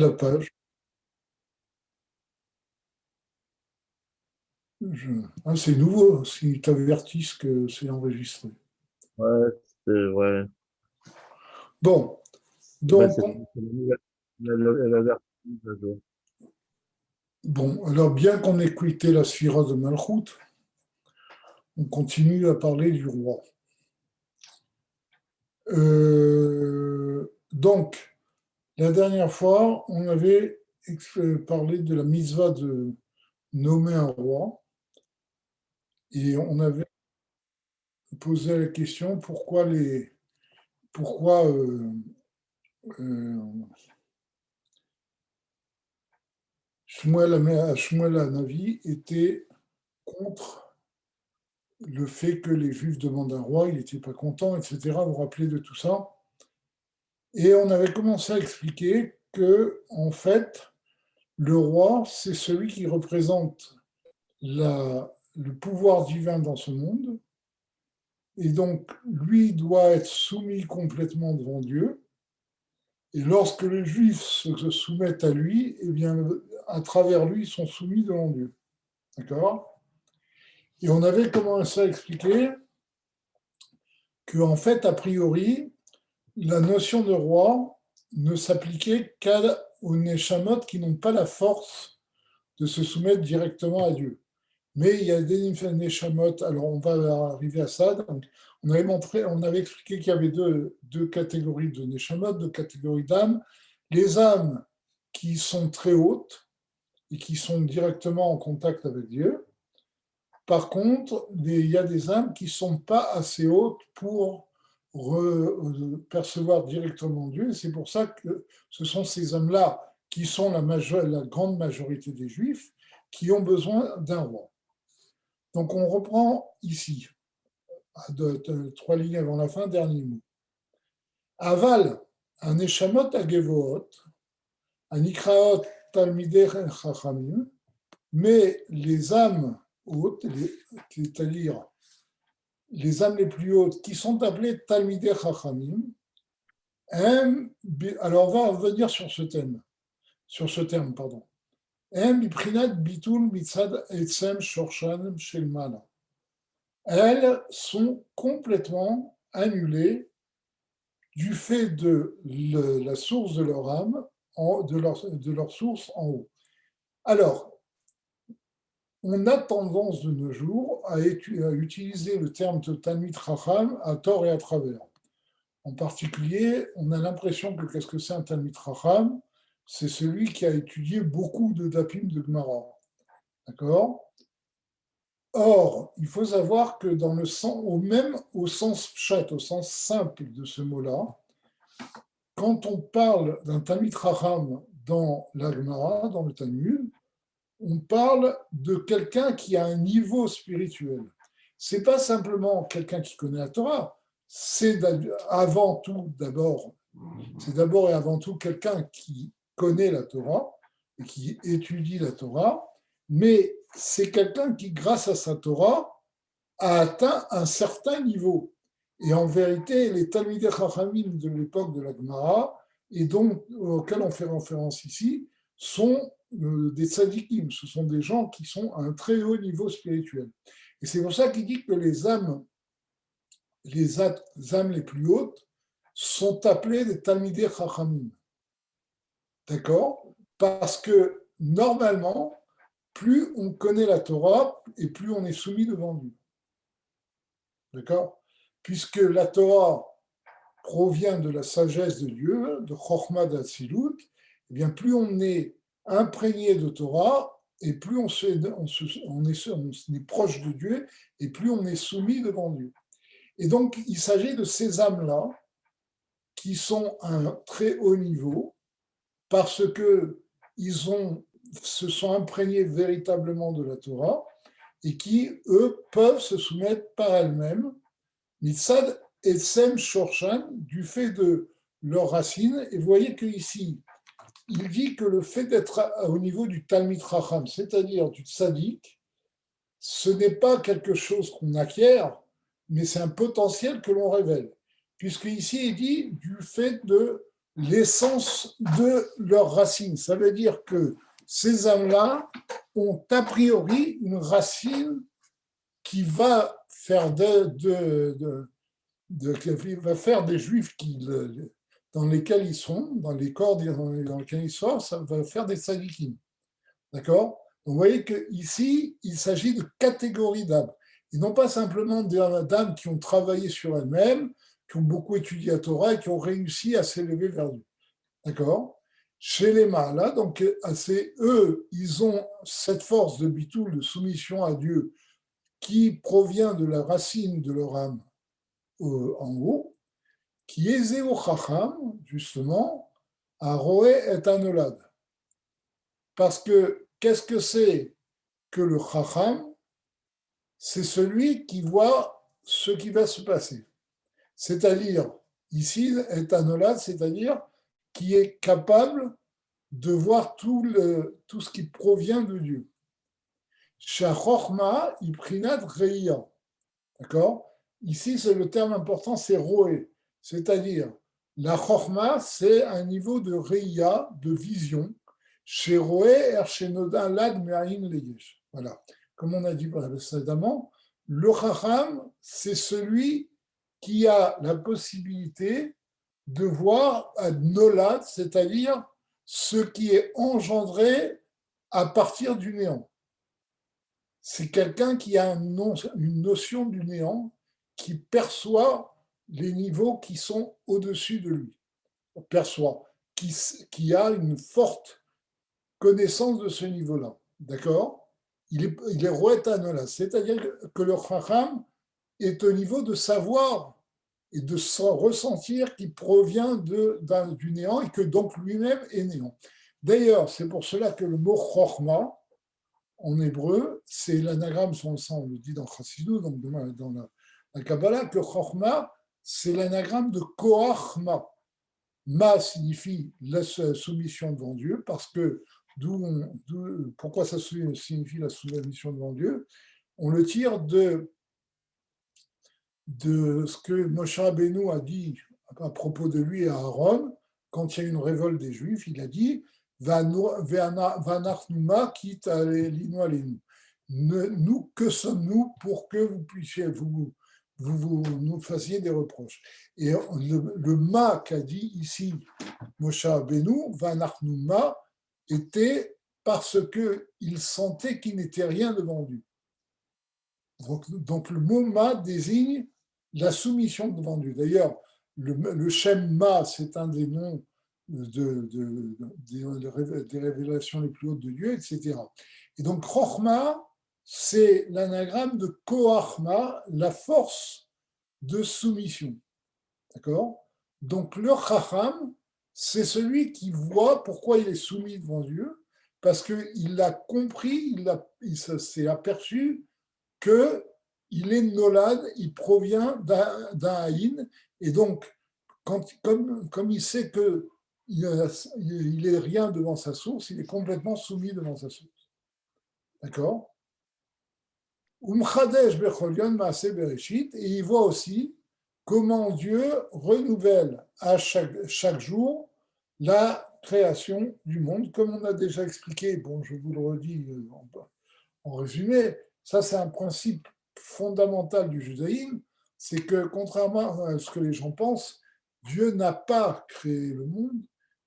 la page. Ah, c'est nouveau, s'ils t'avertissent que c'est enregistré. Ouais, c'est ouais. Bon, Ben, donc, la version mise à jour. bon, alors bien qu'on ait quitté la sphira de Malchut, on continue à parler du roi. Donc, la dernière fois, on avait parlé de la mitzvah de nommer un roi et on avait posé la question pourquoi euh, Shmuel Hanavi était contre le fait que les Juifs demandent un roi, il n'était pas content, etc. Vous vous rappelez de tout ça? Et on avait commencé à expliquer que, en fait, le roi, c'est celui qui représente le pouvoir divin dans ce monde, et donc lui doit être soumis complètement devant Dieu. Et lorsque les Juifs se soumettent à lui, eh bien, à travers lui, ils sont soumis devant Dieu. D'accord? Et on avait commencé à expliquer qu'en fait, a priori, la notion de roi ne s'appliquait qu'aux Neshamot qui n'ont pas la force de se soumettre directement à Dieu. Mais il y a des Neshamot, alors on va arriver à ça. Donc on avait expliqué qu'il y avait deux catégories de Neshamot, deux catégories d'âmes. Les âmes qui sont très hautes et qui sont directement en contact avec Dieu. Par contre, il y a des âmes qui ne sont pas assez hautes pour percevoir directement Dieu. Et c'est pour ça que ce sont ces âmes-là qui sont la grande majorité des Juifs qui ont besoin d'un roi. Donc on reprend ici, trois lignes avant la fin, dernier mot. Aval, un Eshamot Agevoot, un Ikraot Talmidei Chachamim, mais les âmes hautes, c'est-à-dire les âmes les plus hautes, qui sont appelées Talmidei Chachamim, alors on va revenir sur ce thème, pardon. Elles sont complètement annulées du fait de la source de leur âme, de leur source en haut. Alors, on a tendance de nos jours à utiliser le terme de Talmid Chacham à tort et à travers. En particulier, on a l'impression que qu'est-ce que c'est un Talmid Chacham? C'est celui qui a étudié beaucoup de Dapim de Gemara. D'accord? Or, il faut savoir que dans le sens, même au sens pshat, au sens simple de ce mot-là, quand on parle d'un Talmid Chacham dans la Gemara, dans le Talmud, on parle de quelqu'un qui a un niveau spirituel. C'est pas simplement quelqu'un qui connaît la Torah, c'est avant tout d'abord, c'est d'abord et avant tout quelqu'un qui connaît la Torah et qui étudie la Torah, mais c'est quelqu'un qui, grâce à sa Torah, a atteint un certain niveau. Et en vérité, les Talmidei Chachamim de l'époque de la Gemara, et donc auxquels on fait référence ici, sont des tzadikim, ce sont des gens qui sont à un très haut niveau spirituel. Et c'est pour ça qu'il dit que les âmes les plus hautes sont appelées des Talmidei Chachamim. D'accord? Parce que normalement, plus on connaît la Torah et plus on est soumis devant Dieu. D'accord? Puisque la Torah provient de la sagesse de Dieu, de Chochma d'Atsilut, eh bien plus on est imprégné de Torah, et plus on est proche de Dieu, et plus on est soumis devant Dieu. Et donc, il s'agit de ces âmes-là qui sont à un très haut niveau, parce qu'ils se sont imprégnés véritablement de la Torah, et qui, eux, peuvent se soumettre par elles-mêmes, Mitzad et Sem Shorshan, du fait de leurs racines. Et vous voyez qu'ici, il dit que le fait d'être au niveau du Talmid Chacham, c'est-à-dire du tzaddik, ce n'est pas quelque chose qu'on acquiert, mais c'est un potentiel que l'on révèle. Puisque ici, il dit du fait de l'essence de leurs racines. Ça veut dire que ces âmes-là ont a priori une racine qui va faire va faire des juifs dans lesquels ils sont, dans les corps dans lesquels ils sont, ça va faire des tzadikim. D'accord? Donc vous voyez qu'ici, il s'agit de catégories d'âmes. Et non pas simplement d'âmes qui ont travaillé sur elles-mêmes, qui ont beaucoup étudié la Torah et qui ont réussi à s'élever vers Dieu. D'accord? Chez les Mahalas, donc c'est eux, ils ont cette force de bitoul, de soumission à Dieu, qui provient de la racine de leur âme en haut, qui est Zéo Chacham, justement, à Roé et Anolad. Parce que qu'est-ce que c'est que le Chacham? C'est celui qui voit ce qui va se passer. C'est-à-dire, ici, est Anolad, c'est-à-dire qui est capable de voir tout ce qui provient de Dieu. Shachorma, Iprinat Reia. D'accord? Ici, c'est le terme important, c'est Roé. C'est-à-dire, la Chorma, c'est un niveau de Reia, de vision. Chez Roé, Ershenoda, Lad, Me'ahin, Leyesh. Voilà. Comme on a dit précédemment, le Chacham, c'est celui qui a la possibilité de voir à Nolad, c'est-à-dire ce qui est engendré à partir du néant. C'est quelqu'un qui a une notion du néant, qui perçoit les niveaux qui sont au-dessus de lui, perçoit, qui a une forte connaissance de ce niveau-là. D'accord? Il est Roetanola, c'est-à-dire que le Chacham est au niveau de savoir et de ressentir qui provient du néant et que donc lui-même est néant. D'ailleurs, c'est pour cela que le mot Chochma, en hébreu, c'est l'anagramme, on le dit dans Chassidut, donc dans la Kabbalah, que Chochma, c'est l'anagramme de Koachma. Ma signifie la soumission devant Dieu, parce que pourquoi ça signifie la soumission devant Dieu? On le tire de ce que Moshe Rabbeinu a dit à propos de lui à Aaron, quand il y a eu une révolte des Juifs, il a dit Vanachnuma quitte à l'inoalenu. Nous, que sommes-nous pour que vous puissiez vous nous fassiez des reproches? Et le ma qu'a dit ici Moshe Rabbeinu, Vanachnuma, était parce qu'il sentait qu'il n'était rien devant Dieu. Donc le mot ma désigne la soumission devant Dieu. D'ailleurs, le Shem Ma, c'est un des noms des révélations les plus hautes de Dieu, etc. Et donc, Chochma, c'est l'anagramme de Koachma, la force de soumission. D'accord? Donc, le Chacham, c'est celui qui voit pourquoi il est soumis devant Dieu, parce qu'il l'a compris, il s'est aperçu qu'il est nolad, il provient d'un haïn, et donc, comme il sait qu'il est rien devant sa source, il est complètement soumis devant sa source. D'accord? Et il voit aussi comment Dieu renouvelle à chaque jour la création du monde, comme on a déjà expliqué. Bon, je vous le redis en résumé, ça c'est un principe fondamental du judaïsme, c'est que contrairement à ce que les gens pensent, Dieu n'a pas créé le monde,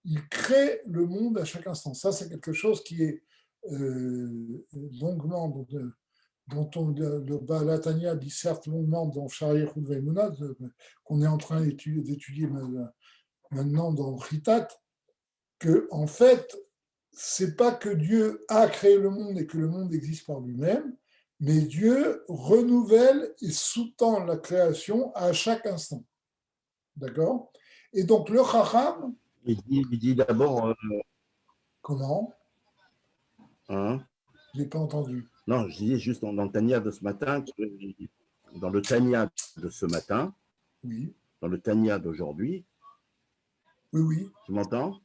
il crée le monde à chaque instant. Ça c'est quelque chose qui est longuement, dont le Baal Tanya disserte longuement dans Shari Chudvaimuna, qu'on est en train d'étudier maintenant dans Chitat, que en fait, c'est pas que Dieu a créé le monde et que le monde existe par lui-même, mais Dieu renouvelle et sous-tend la création à chaque instant. D'accord? Et donc le Chacham. Il dit d'abord. Comment? Hein? Je n'ai pas entendu. Non, je disais juste dans le Tania de ce matin, dans le Tania de ce matin, oui. Dans le Tania d'aujourd'hui. Oui, oui. Tu m'entends?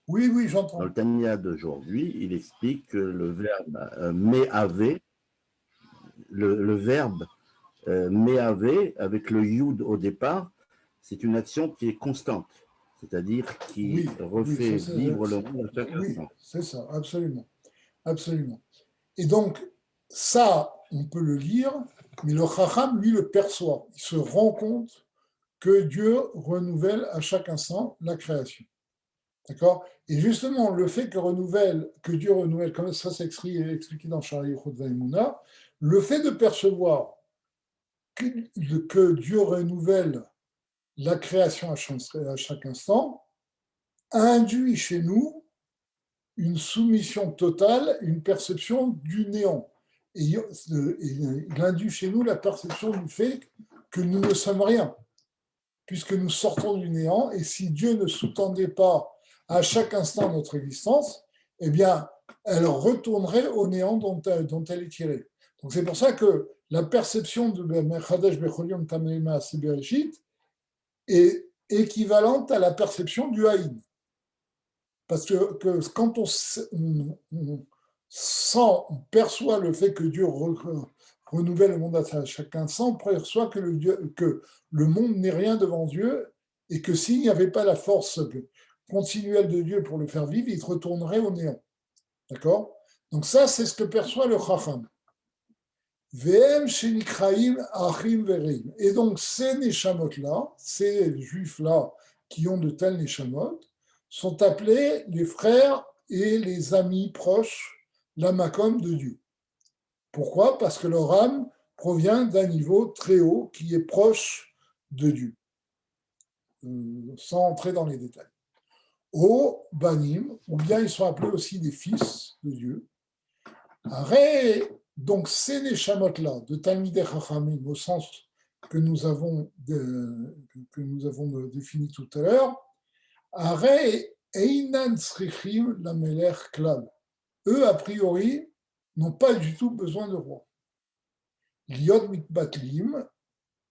Oui, oui, j'entends. Dans le Tania d'aujourd'hui, il explique que le verbe me'ave, le verbe me'ave, avec le yud au départ, c'est une action qui est constante. c'est-à-dire qui Oui, oui, refait vivre le monde à chaque oui, instant. c'est ça, absolument, absolument. Et donc, ça, on peut le lire, mais le Chacham, lui, le perçoit. Il se rend compte que Dieu renouvelle à chaque instant la création. D'accord? Et justement, le fait que Dieu renouvelle, comme ça c'est expliqué dans Shari Chod Vaimuna, le fait de percevoir que Dieu renouvelle la création à chaque instant, induit chez nous une soumission totale, une perception du néant. Et il induit chez nous la perception du fait que nous ne sommes rien, puisque nous sortons du néant, et si Dieu ne sous-tendait pas à chaque instant notre existence, eh bien, elle retournerait au néant dont elle est tirée. Donc c'est pour ça que la perception de Mechadesh Becholium Tameima Sebereshit est équivalente à la perception du Haïn. Parce que quand on sent, on perçoit le fait que Dieu renouvelle le monde à chaque instant, on perçoit que le monde n'est rien devant Dieu et que s'il n'y avait pas la force continuelle de Dieu pour le faire vivre, il retournerait au néant. D'accord? Donc ça, c'est ce que perçoit le Chacham. V'hem shenikraim achim vereim. Et donc ces neshamot-là, ces juifs-là qui ont de tels neshamot, sont appelés les frères et les amis proches, la makom de Dieu. Pourquoi? Parce que leur âme provient d'un niveau très haut qui est proche de Dieu, sans entrer dans les détails. Au banim, ou bien ils sont appelés aussi des fils de Dieu. Arrête, donc ces neshamot-là, de Talmidei Chachamim, au sens que nous avons défini tout à l'heure, arrête, Einan Srichim la Melech Klal. Eux, a priori, n'ont pas du tout besoin de roi. Liot mitbatlim,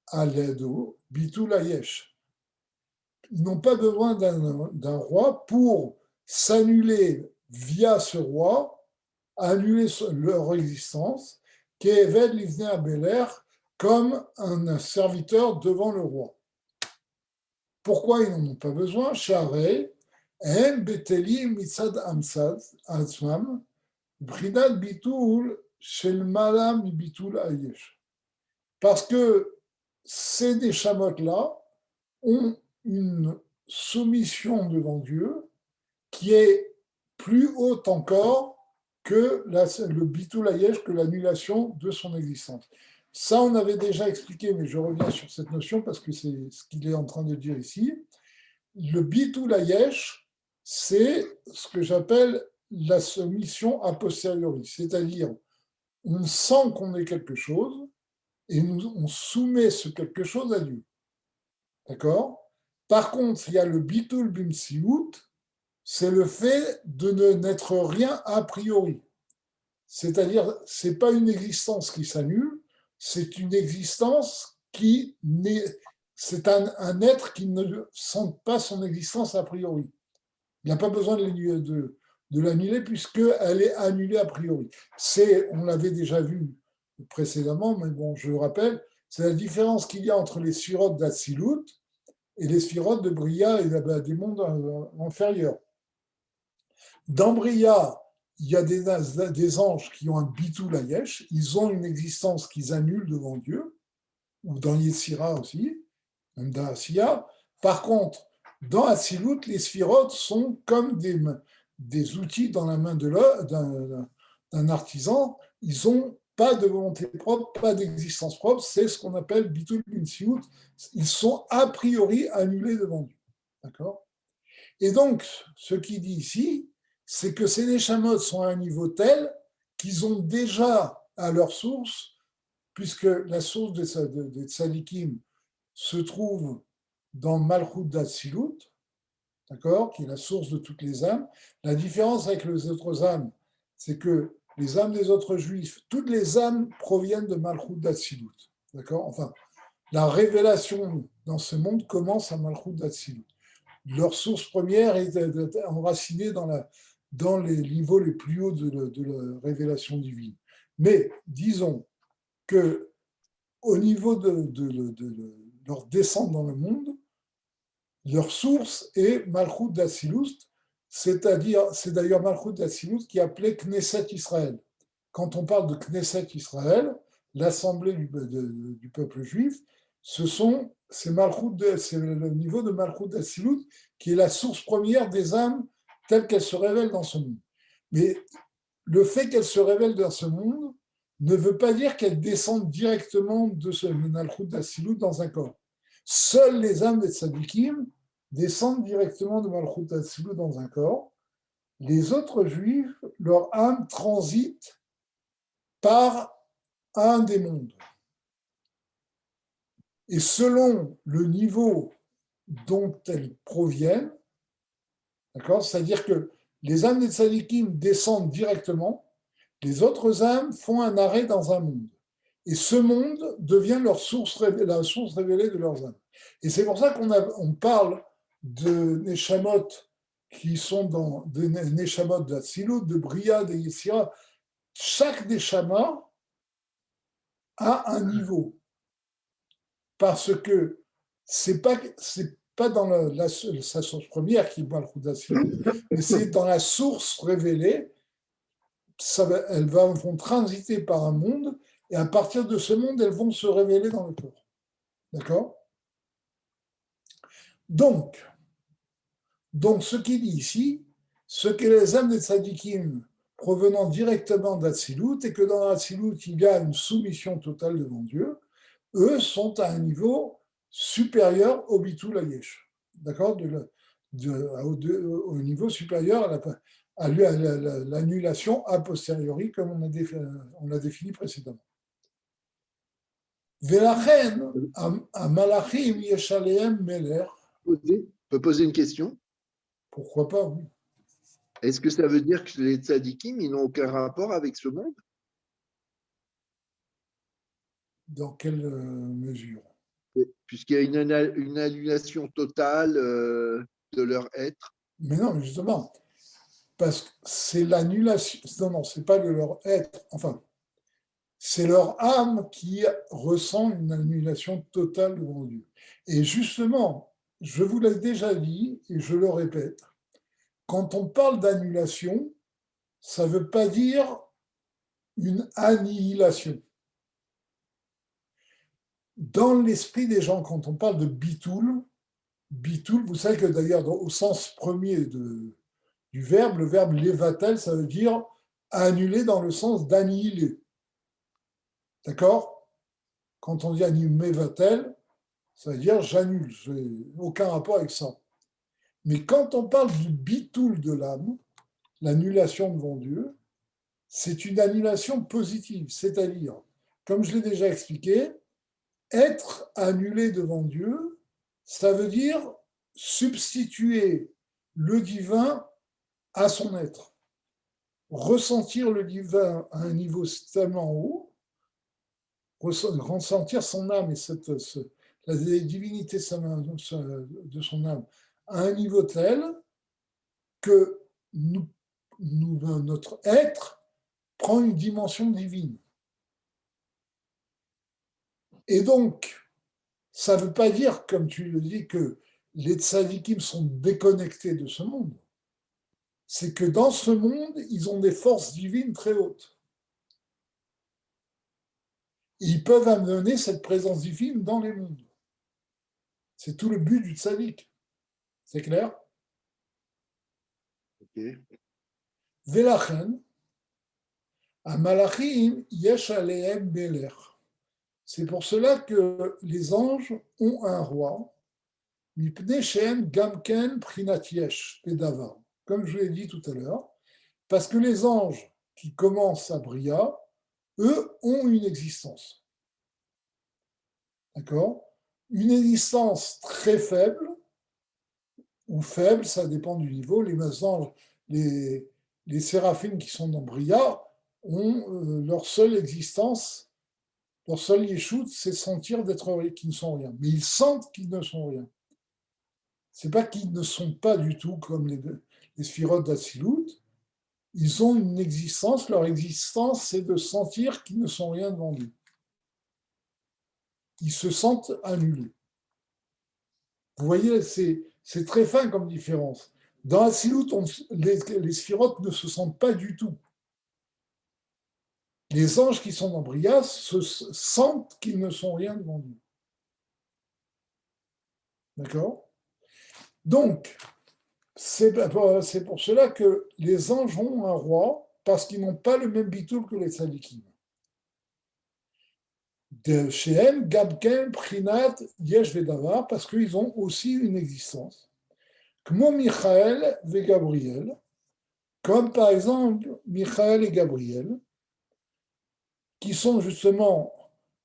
aledo, bitul ayesh. Ils n'ont pas besoin d'un roi pour s'annuler via ce roi, annuler leur existence, qu'Eved Livnei Abeler, comme un serviteur devant le roi. Pourquoi ils n'en ont pas besoin? Sharei, En Beteli Mitzad Amsad, Atzmam, Bridat Bitul Shel Malam Bitul Ayesh. Parce que ces neshamot-là ont une soumission devant Dieu qui est plus haute encore que le bitul ayesh, que l'annulation de son existence. Ça, on avait déjà expliqué, mais je reviens sur cette notion parce que c'est ce qu'il est en train de dire ici. Le bitul ayesh, c'est ce que j'appelle la soumission a posteriori, c'est-à-dire on sent qu'on est quelque chose et on soumet ce quelque chose à Dieu. D'accord? Par contre, il y a le bitul bimsiut, c'est le fait de n'être rien a priori. C'est-à-dire, ce n'est pas une existence qui s'annule, c'est une existence qui c'est un être qui ne sent pas son existence a priori. Il n'a pas besoin de l'annuler puisqu'elle est annulée a priori. On l'avait déjà vu précédemment, mais bon, je le rappelle, c'est la différence qu'il y a entre les sphirotes d'Atsilut et les sphirotes de Bria et des mondes inférieurs. Dans Bria, il y a des anges qui ont un bitul ayesh, ils ont une existence qu'ils annulent devant Dieu, ou dans Yetzira aussi, même dans Asiya. Par contre, dans Atsilut, les sphirotes sont comme des outils dans la main d'un artisan. Ils n'ont pas de volonté propre, pas d'existence propre. C'est ce qu'on appelle bitul binsiut. Ils sont a priori annulés devant Dieu. D'accord? Et donc, ce qu'il dit ici, c'est que ces neshamot sont à un niveau tel qu'ils ont déjà à leur source, puisque la source des tzadikim se trouve dans Malchut d'Atsilut, d'accord, qui est la source de toutes les âmes. La différence avec les autres âmes, c'est que les âmes des autres juifs, toutes les âmes proviennent de Malchut d'Atsilut, d'accord. Enfin, la révélation dans ce monde commence à Malchut d'Atsilut. Leur source première est enracinée dans les niveaux les plus hauts de la révélation divine. Mais disons que au niveau de leur descente dans le monde, Leur source est Malchut d'Atsilut, c'est-à-dire, c'est d'ailleurs Malchut d'Atsilut qui est appelé Knesset Israël. Quand on parle de Knesset Israël, l'assemblée du peuple juif, c'est le niveau de Malchut d'Atsilut qui est la source première des âmes telles qu'elles se révèlent dans ce monde. Mais le fait qu'elles se révèlent dans ce monde ne veut pas dire qu'elles descendent directement de ce Malchut d'Atsilut dans un corps. Seules les âmes des tzadikim descendent directement de Malchut d'Atsilut dans un corps. Les autres juifs, leur âme transite par un des mondes. Et selon le niveau dont elles proviennent, d'accord, c'est-à-dire que les âmes des tzadikim descendent directement, les autres âmes font un arrêt dans un monde. Et ce monde devient la source révélée de leurs âmes. Et c'est pour ça qu'on parle de Neshamot qui sont dans de Neshamot d'Atsilut, de Bria, de Yetzira. Chaque Neshama a un niveau. Parce que c'est pas dans sa source première qui est Malchut d'Atsilut, mais c'est dans la source révélée. Elles vont transiter par un monde, et à partir de ce monde, elles vont se révéler dans le corps. D'accord ? Donc, ce qu'il dit ici, ce que les âmes des tzadikim provenant directement d'Atsilut, et que dans l'Atsilut, il y a une soumission totale devant Dieu, eux sont à un niveau supérieur au bitul hayesh. D'accord ? Au niveau supérieur à l'annulation a posteriori, comme on l'a défini précédemment. Velachen, Malachim Yeshaleem Meler. On peut poser une question? Pourquoi pas, oui. Est-ce que ça veut dire que les tzadikim, ils n'ont aucun rapport avec ce monde? Dans quelle mesure? Oui, puisqu'il y a une annulation totale de leur être. Mais non, mais justement, parce que c'est l'annulation. Non, c'est pas de leur être. Enfin, c'est leur âme qui ressent une annulation totale devant Dieu. Et justement, je vous l'ai déjà dit, et je le répète, quand on parle d'annulation, ça ne veut pas dire une annihilation. Dans l'esprit des gens, quand on parle de bitoul, vous savez que d'ailleurs, au sens premier du verbe, le verbe levatel, ça veut dire annuler dans le sens d'annihiler. D'accord ? Quand on dit mevatel, ça veut dire j'annule. Je n'ai aucun rapport avec ça. Mais quand on parle du bitoul de l'âme, l'annulation devant Dieu, c'est une annulation positive, c'est-à-dire, comme je l'ai déjà expliqué, être annulé devant Dieu, ça veut dire substituer le divin à son être. Ressentir le divin à un niveau tellement haut, ressentir son âme et la divinité de son âme à un niveau tel que notre être prend une dimension divine. Et donc, ça ne veut pas dire, comme tu le dis, que les tzadikim sont déconnectés de ce monde. C'est que dans ce monde, ils ont des forces divines très hautes. Et ils peuvent amener cette présence divine dans les mondes. C'est tout le but du tzadik. C'est clair ? Okay. Velachen, à Malachim, yesh alehem beler. C'est pour cela que les anges ont un roi, mipnei shehem gamken prinat yesh pedavar. Comme je l'ai dit tout à l'heure, parce que les anges qui commencent à Bria, eux, ont une existence. D'accord ? Une existence très faible, ou faible, ça dépend du niveau. Les anges, les séraphim qui sont dans Bria ont leur seule existence, leur seul yeshout, c'est sentir qu'ils ne sont rien. Mais ils sentent qu'ils ne sont rien. Ce n'est pas qu'ils ne sont pas du tout comme les sphirotes d'Atsilut. Ils ont une existence, leur existence, c'est de sentir qu'ils ne sont rien devant Dieu. Ils se sentent annulés. Vous voyez, c'est C'est très fin comme différence. Dans Atsilut, les sphirotes ne se sentent pas du tout. Les anges qui sont dans Bria se sentent qu'ils ne sont rien devant Dieu. D'accord? Donc, c'est pour cela que les anges ont un roi, parce qu'ils n'ont pas le même bitoul que les tzadikim. Chez elles, Gabken, Prinat, Yesh Vedavar, parce qu'ils ont aussi une existence. Kmo Michael et Gabriel, comme par exemple Michael et Gabriel, qui sont justement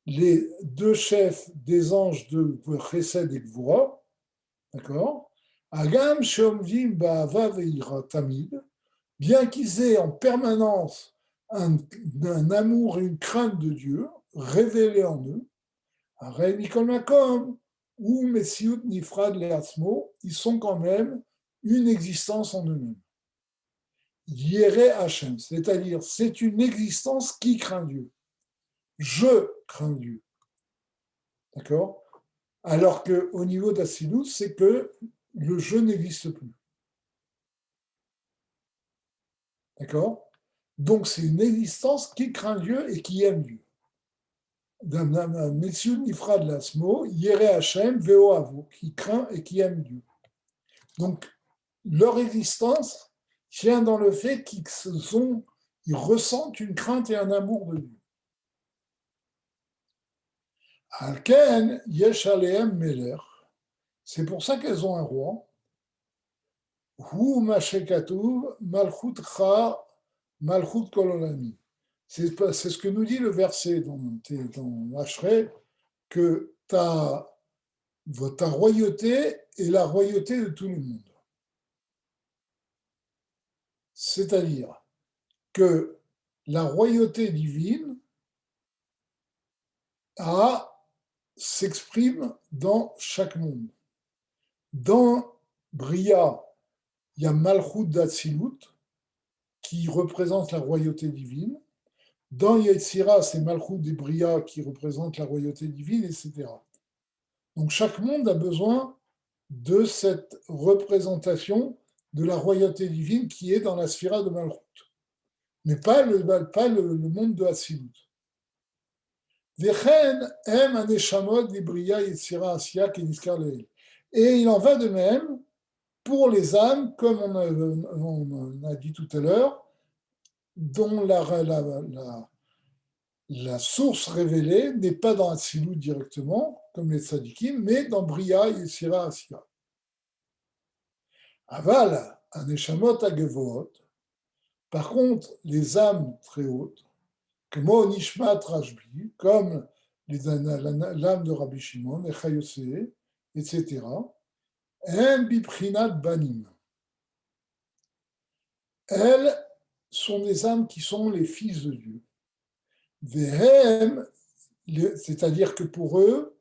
les deux chefs des anges de Chesed et Gvura, d'accord? Agam Shomvim Ba'ava Veira Tamid, bien qu'ils aient en permanence un amour et une crainte de Dieu révélés en eux, Arei Mikol Makom, ou Messiut Nifrad Leatzmo, ils sont quand même une existence en eux-mêmes. Yere Hashem, c'est-à-dire c'est une existence qui craint Dieu. Je crains Dieu. D'accord? Alors qu'au niveau d'Assilut, c'est que le je n'existe plus. D'accord? Donc c'est une existence qui craint Dieu et qui aime Dieu. Messiou Nifrad Lasmo, Yere Hashem, Veo Avo, qui craint et qui aime Dieu. Donc leur existence tient dans le fait qu'ils ressentent une crainte et un amour de Dieu. Alken Yesh Aleem Meler. C'est pour ça qu'elles ont un roi. Hu Mashekatu Malchut Cha Malchut Kololami. C'est ce que nous dit le verset dans Ashrei, que ta royauté est la royauté de tout le monde. C'est-à-dire que la royauté divine s'exprime dans chaque monde. Dans Bria, il y a Malchut d'Atsilut, qui représente la royauté divine. Dans Yetzira, c'est Malchut des Bria qui représente la royauté divine, etc. Donc chaque monde a besoin de cette représentation de la royauté divine qui est dans la sphira de Malchut, mais pas le monde de Hatsilut. Et il en va de même pour les âmes, comme on a dit tout à l'heure, dont la source révélée n'est pas dans Hatsilut directement, comme les tzadikim, mais dans Bria, Yetzira, Asiya. Aval, Aneshamot Agevot. Par contre, les âmes très hautes, comme Nishmat Rashbi, comme l'âme de Rabbi Shimon, Echayose, etc., En Biprinat Banim. Elles sont des âmes qui sont les fils de Dieu. Vehem, c'est-à-dire que pour eux,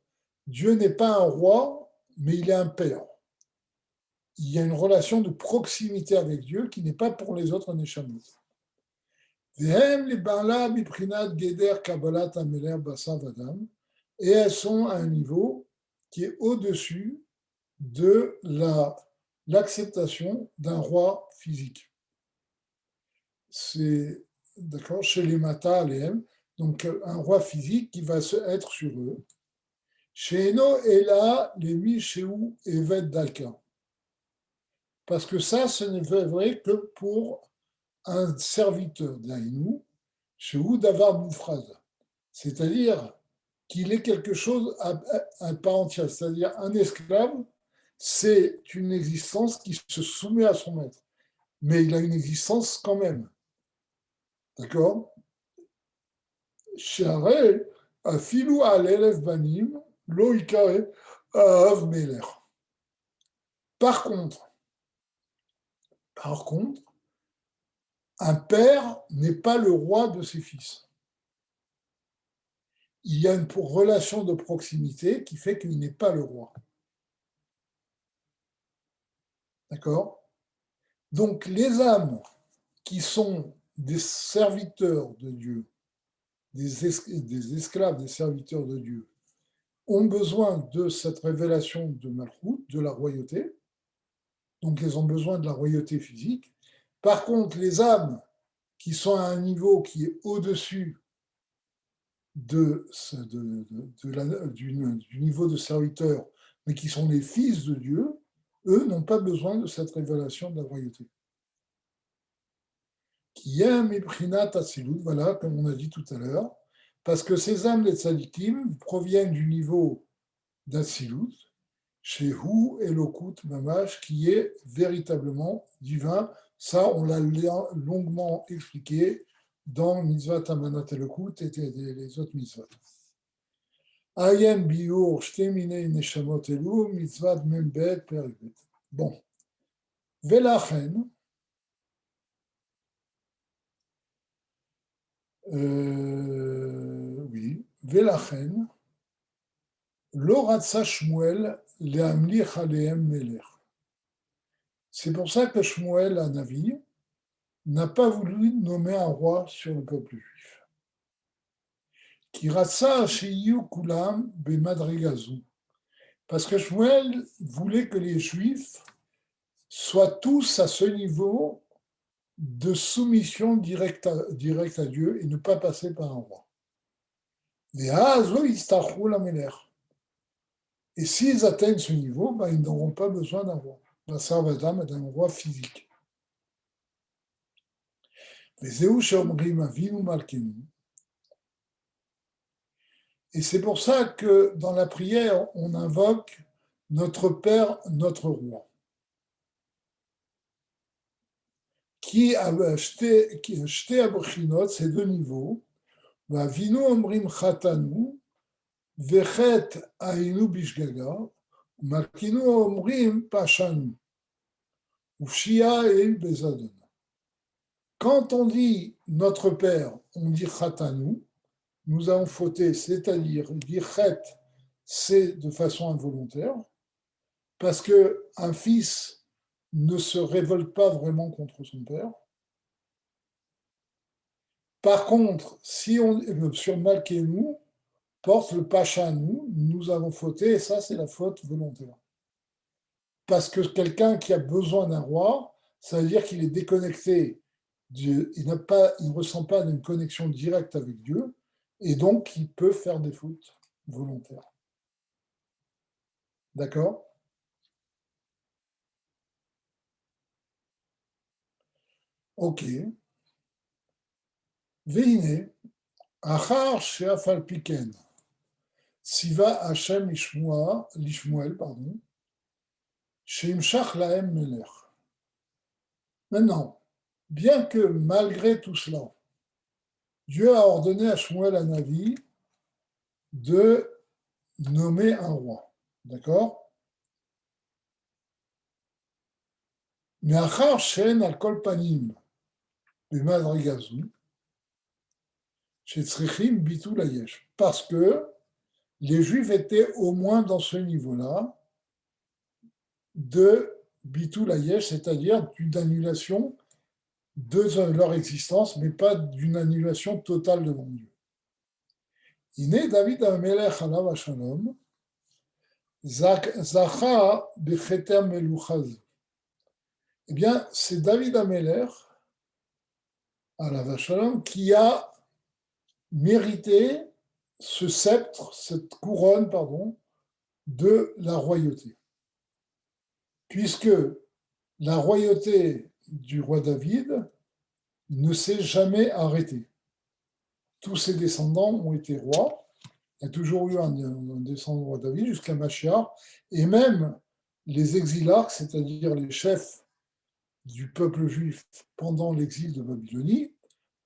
Dieu n'est pas un roi, mais il est un père. Il y a une relation de proximité avec Dieu qui n'est pas pour les autres neshamot. Et elles sont à un niveau qui est au-dessus de l'acceptation d'un roi physique. C'est d'accord chez les Mata Aleem, donc un roi physique qui va être sur eux. Chez Eno et là, les Mishéou et Ved Dalka. Parce que ça, ce n'est vrai que pour un serviteur d'Aïnou, chez Oudavar Moufraz. C'est-à-dire qu'il est quelque chose à part entière. C'est-à-dire un esclave, c'est une existence qui se soumet à son maître. Mais il a une existence quand même. D'accord? Share, Afilou al-Elef Banim, Loïkae, Av Meler. Par contre, un père n'est pas le roi de ses fils. Il y a une relation de proximité qui fait qu'il n'est pas le roi. D'accord? Donc les âmes qui sont des serviteurs de Dieu, des esclaves, des serviteurs de Dieu, ont besoin de cette révélation de Malchut, de la royauté, donc elles ont besoin de la royauté physique. Par contre, les âmes qui sont à un niveau qui est au-dessus du niveau de serviteur, mais qui sont les fils de Dieu, eux n'ont pas besoin de cette révélation de la royauté. Qui est un méprinat atsilut, voilà, comme on a dit tout à l'heure, parce que ces âmes des tzadikim proviennent du niveau d'atsilut, chez Hu Elokut Mamash, qui est véritablement divin. Ça, on l'a longuement expliqué dans Mitzvah Amanat Elokut et les autres mitzvot. Ayen biur shtemine neshamot elu mitzvah membet peribet. Bon. Velachen, oui, Velachen, Loratsa Shmuel le'amlich alehem melech. C'est pour ça que Shmuel Hanavi n'a pas voulu nommer un roi sur le peuple juif. Ki ratsa sheyu kulam bemadrigazu. Parce que Shmuel voulait que les Juifs soient tous à ce niveau de soumission directe à Dieu et ne pas passer par un roi. Et s'ils atteignent ce niveau, ben, ils n'auront pas besoin d'un roi. La Sarvadam est d'un roi physique. Et c'est pour ça que dans la prière, on invoque notre Père, notre Roi. Qui a acheté Abochinot, ces deux niveaux, Vinu Omrim Chatanu, Vechet Ainu Bishgaga, Malkinu Omrim Pashanu, Ufshia et Bezadon. Quand on dit notre Père, on dit Chatanu, nous avons fauté, c'est-à-dire dire Chet, c'est de façon involontaire, parce qu'un fils ne se révolte pas vraiment contre son père. Par contre, si on sur Malkenu porte le Pashanu, nous avons fauté, et ça c'est la faute volontaire. Parce que quelqu'un qui a besoin d'un roi, ça veut dire qu'il est déconnecté, il ne ressent pas d'une connexion directe avec Dieu, et donc il peut faire des fautes volontaires. D'accord ? Ok. Veine, achar sheafal piken, siva Hashem lishmuel, pardon, sheimshach lahem melech. Maintenant, bien que malgré tout cela, Dieu a ordonné à Shmuel Hanavi de nommer un roi. D'accord ? Mais achar shen al kol panim b'madrigazu, shetzrichim bitul hayesh. Parce que les Juifs étaient au moins dans ce niveau-là de bitul hayesh, c'est-à-dire d'une annulation de leur existence, mais pas d'une annulation totale devant Dieu. Iné David Amelech alav hashalom, zacha becheter meluchaz. Eh bien, c'est David Amelech alav hashalom qui a mérité ce sceptre, cette couronne, de la royauté. Puisque la royauté du roi David ne s'est jamais arrêtée. Tous ses descendants ont été rois. Il y a toujours eu un descendant du roi David jusqu'à Machiar. Et même les exilarques, c'est-à-dire les chefs du peuple juif pendant l'exil de Babylonie,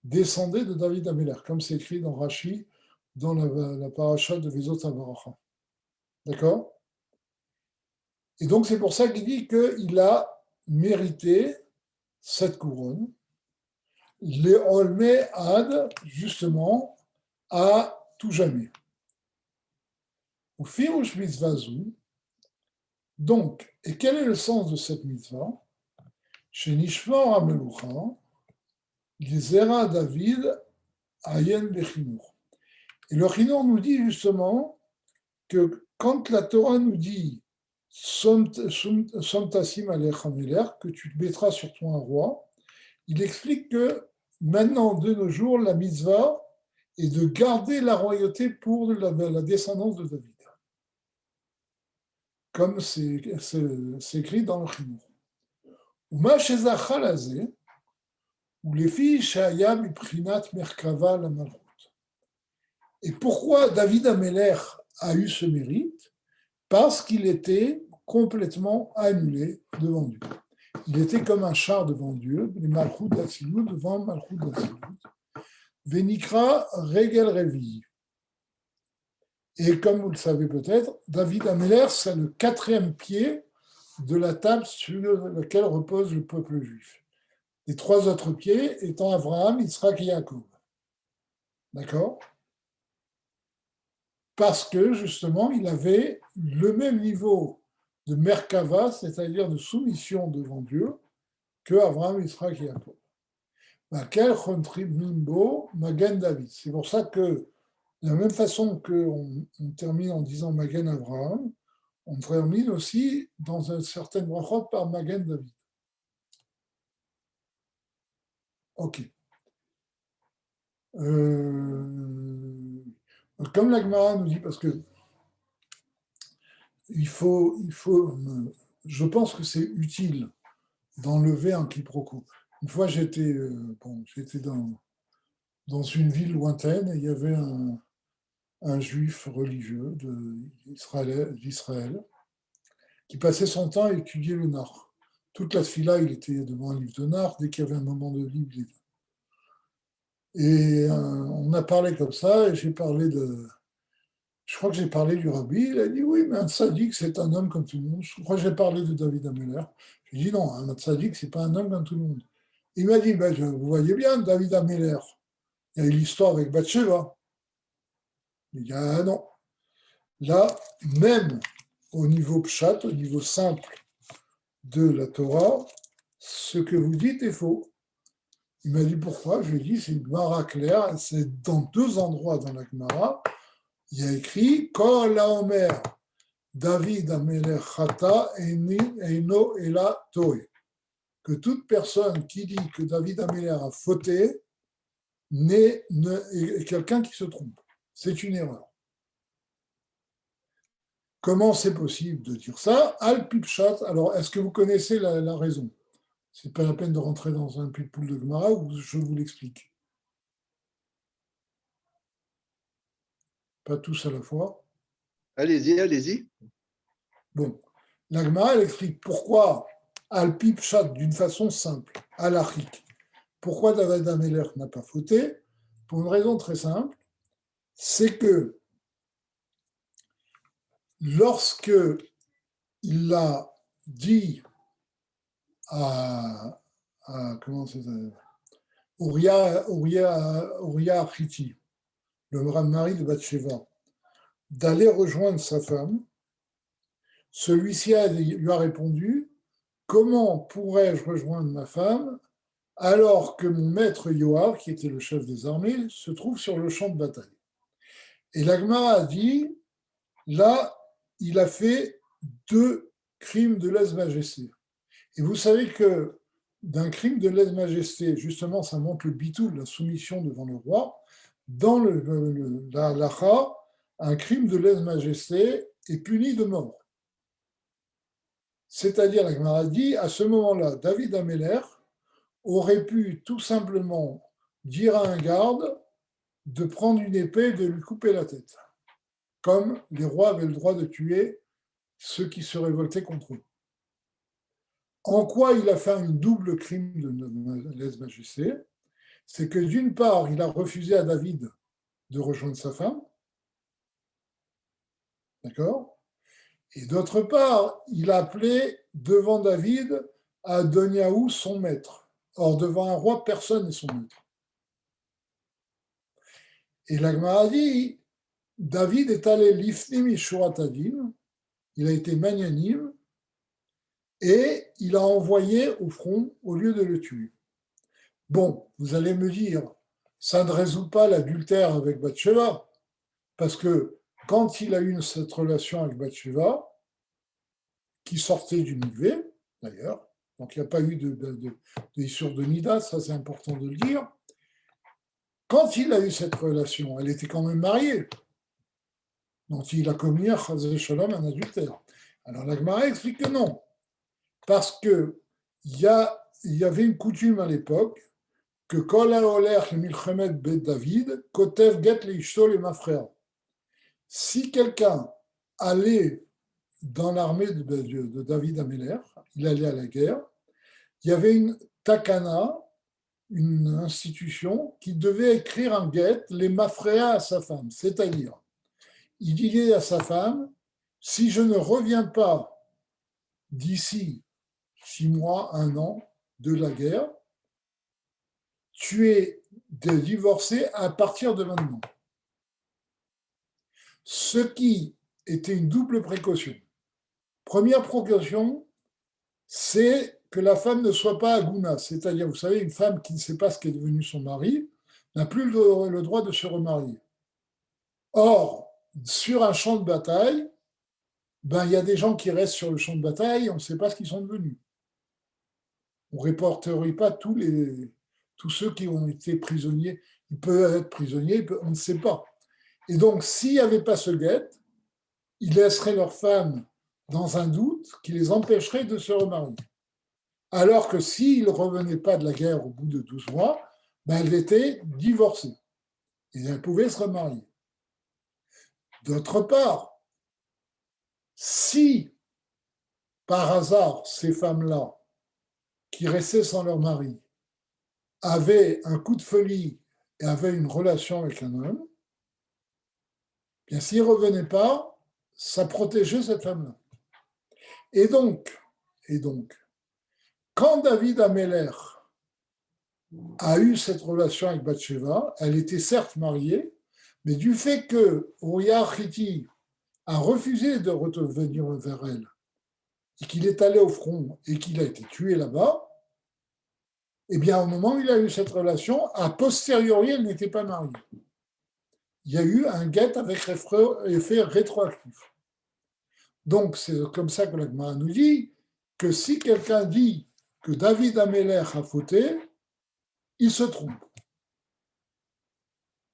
descendaient de David Amelech, comme c'est écrit dans Rashi, dans la paracha de Vezot HaBaracha. D'accord ? Et donc c'est pour ça qu'il dit qu'il a mérité cette couronne, les Olmé Ad, justement, à tout jamais. Ou Firush Mitzvazou, donc, et quel est le sens de cette mitzvah ? Chez Nishmor Amelucha, Zera David, Ayen Bechinour. Et le Chinour nous dit justement que quand la Torah nous dit Somtasim alecha meler, que tu te mettras sur toi un roi. Il explique que maintenant, de nos jours, la mitzvah est de garder la royauté pour la descendance de David, comme c'est écrit dans le Chinour. Uma shezachal hazeh, ou les filles shaya miprinat merkava la malchut. Et pourquoi David Améler a eu ce mérite? Parce qu'il était complètement annulé devant Dieu. Il était comme un char devant Dieu, les Malchut d'Atsilut devant Malchut d'Atsilut. Vénikra Regel Revi. Et comme vous le savez peut-être, David Améler, c'est le 4e pied de la table sur laquelle repose le peuple juif. Les 3 autres pieds étant Abraham, Yitzhak et Jacob. D'accord? Parce que justement, il avait le même niveau de Merkava, c'est-à-dire de soumission devant Dieu, que Abraham, Yitzhak et Jacob. Magen David. C'est pour ça que, de la même façon qu'on termine en disant Magen Abraham, on termine aussi dans une certaine brachot par Magen David. Ok. Comme la Gemara nous dit, parce que je pense que c'est utile d'enlever un quiproquo. Une fois, j'étais dans une ville lointaine et il y avait un juif religieux d'Israël qui passait son temps à étudier le Nar. Toute la fila, il était devant un livre de Nar. Dès qu'il y avait un moment de livre, il était. Et on a parlé comme ça et je crois que j'ai parlé du rabbi. Il a dit oui, mais un tzaddik, c'est un homme comme tout le monde. Je crois que j'ai parlé de David Améler. J'ai dit non, un tzaddik, c'est pas un homme comme tout le monde. Il m'a dit, vous voyez bien, David Améler, il y a eu l'histoire avec Bathsheba. Il dit, ah non. Là, même au niveau pshat, au niveau simple de la Torah, ce que vous dites est faux. Il m'a dit pourquoi. Je lui ai dit, c'est une Gemara claire, c'est dans 2 endroits dans la Gemara, il y a écrit Kol haomer David Améler chata eino ela toe. Que toute personne qui dit que David Améler a fauté est quelqu'un qui se trompe. C'est une erreur. Comment c'est possible de dire ça? Al-Pipchat, alors est-ce que vous connaissez la raison? C'est pas la peine de rentrer dans un pitpoul de Gemara où je vous l'explique. Pas tous à la fois. Allez-y, allez-y. Bon, la Gemara, elle explique pourquoi Al-Pipchat d'une façon simple, halachique. Pourquoi David Améler n'a pas fauté? Pour une raison très simple, c'est que lorsque il a dit à comment c'est Uriah Achiti, le mari de Bathsheba, d'aller rejoindre sa femme, celui-ci lui a répondu « Comment pourrais-je rejoindre ma femme alors que mon maître Yoav, qui était le chef des armées, se trouve sur le champ de bataille ?» Et la Gemara a dit « Là, il a fait 2 crimes de lèse-majesté. » Et vous savez que d'un crime de lèse-majesté, justement, ça montre le bitoul, la soumission devant le roi. Dans la halacha, un crime de lèse-majesté est puni de mort. C'est-à-dire, la Gemara dit, à ce moment-là, David Améler aurait pu tout simplement dire à un garde de prendre une épée et de lui couper la tête, comme les rois avaient le droit de tuer ceux qui se révoltaient contre eux. En quoi il a fait un double crime de lèse-majesté? C'est que d'une part, il a refusé à David de rejoindre sa femme, d'accord? Et d'autre part, il a appelé devant David Adoniaou son maître. Or, devant un roi, personne n'est son maître. Et la Gemara dit, David est allé l'ifnim ishurat adin, il a été magnanime, et il a envoyé au front au lieu de le tuer. Bon, vous allez me dire, ça ne résout pas l'adultère avec Bathsheba, parce que quand il a eu cette relation avec Bathsheba, qui sortait du mikvé, d'ailleurs. Donc, il n'y a pas eu d'issur de Nida, ça c'est important de le dire. Quand il a eu cette relation, elle était quand même mariée. Donc, il a commis un adultère. Alors, la Gemara explique que non. Parce qu'il y avait une coutume à l'époque que Kol haoler milchemet bet David, kotev get leishto le mafrère. Si quelqu'un allait dans l'armée de David Améler, il allait à la guerre, il y avait une takana, une institution qui devait écrire un guet, les mafréas à sa femme. C'est-à-dire, il disait à sa femme, si je ne reviens pas d'ici 6 mois, 1 an de la guerre, tu es divorcé à partir de maintenant. Ce qui était une double précaution. Première précaution, c'est que la femme ne soit pas agouna, c'est-à-dire, vous savez, une femme qui ne sait pas ce qu'est devenu son mari n'a plus le droit de se remarier. Or, sur un champ de bataille, il y a des gens qui restent sur le champ de bataille, on ne sait pas ce qu'ils sont devenus. On ne répertorie pas tous ceux qui ont été prisonniers. Ils peuvent être prisonniers, on ne sait pas. Et donc, s'il n'y avait pas ce guet, ils laisseraient leur femme dans un doute qui les empêcherait de se remarier. Alors que s'ils ne revenaient pas de la guerre au bout de 12 mois, elle était divorcée. Et elle pouvait se remarier. D'autre part, si par hasard ces femmes-là, qui restaient sans leur mari, avaient un coup de folie et avaient une relation avec un homme, bien s'ils ne revenaient pas, ça protégeait cette femme-là. Et donc, quand David Améler a eu cette relation avec Bathsheba, elle était certes mariée, mais du fait que Uriah Hiti a refusé de revenir vers elle, et qu'il est allé au front et qu'il a été tué là-bas, eh bien, au moment où il a eu cette relation, a posteriori, elle n'était pas mariée. Il y a eu un guet avec effet rétroactif. Donc, c'est comme ça que la Gemara nous dit que si quelqu'un dit que David Améler a fauté, il se trompe.